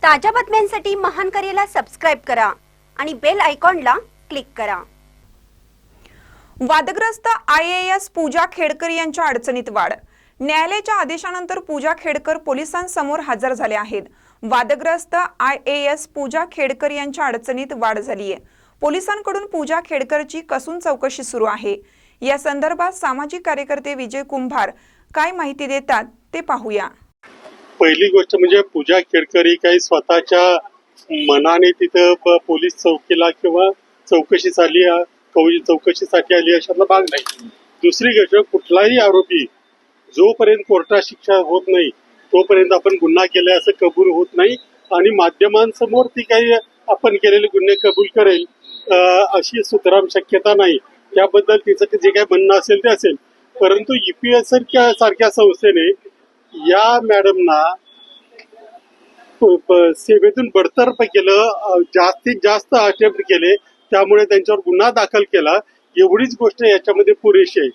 ताज्या बातम्यांसाठी महान करेला सबस्क्राइब करा आणि बेल आयकॉनला क्लिक करा। वादग्रस्त IAS पूजा खेडकर यांच्या अडचणीत वाढ। न्यायालयाच्या आदेशानंतर पूजा खेडकर पोलिसांसमोर हजर झाले आहेत। वादग्रस्त IAS पूजा खेडकर यांच्या अडचणीत वाढ झाली आहे। पोलिसांकडून पूजा खेडकरची कसून चौकशी सुरू आहे। या संदर्भात सामाजिक कार्यकर्ते विजय कुंभार काय माहिती देतात ते पाहूया। पहिली गोष्ट म्हणजे पूजा खेडकर ही काही स्वतःच्या मनाने तिथं पोलीस चौकीला किंवा चौकशीसाठी आली अशातला भाग नाही। दुसरी गोष्ट, कुठलाही आरोपी जोपर्यंत कोर्टात शिक्षा होत नाही तोपर्यंत आपण गुन्हा केलाय असं कबूल होत नाही आणि माध्यमांसमोर ती काही आपण केलेले गुन्हे कबूल करेल अशी सुतराम शक्यता नाही। त्याबद्दल तिचं जे काही म्हणणं असेल ते असेल, परंतु EPS सारख्या संस्थेने या मॅडमना सेवेतून बडतर्फ केलं, जास्तीत जास्त अटेम्प्ट केले, त्यामुळे त्यांच्यावर गुन्हा दाखल केला। एवढीच गोष्ट याच्यामध्ये पुरेशी आहे।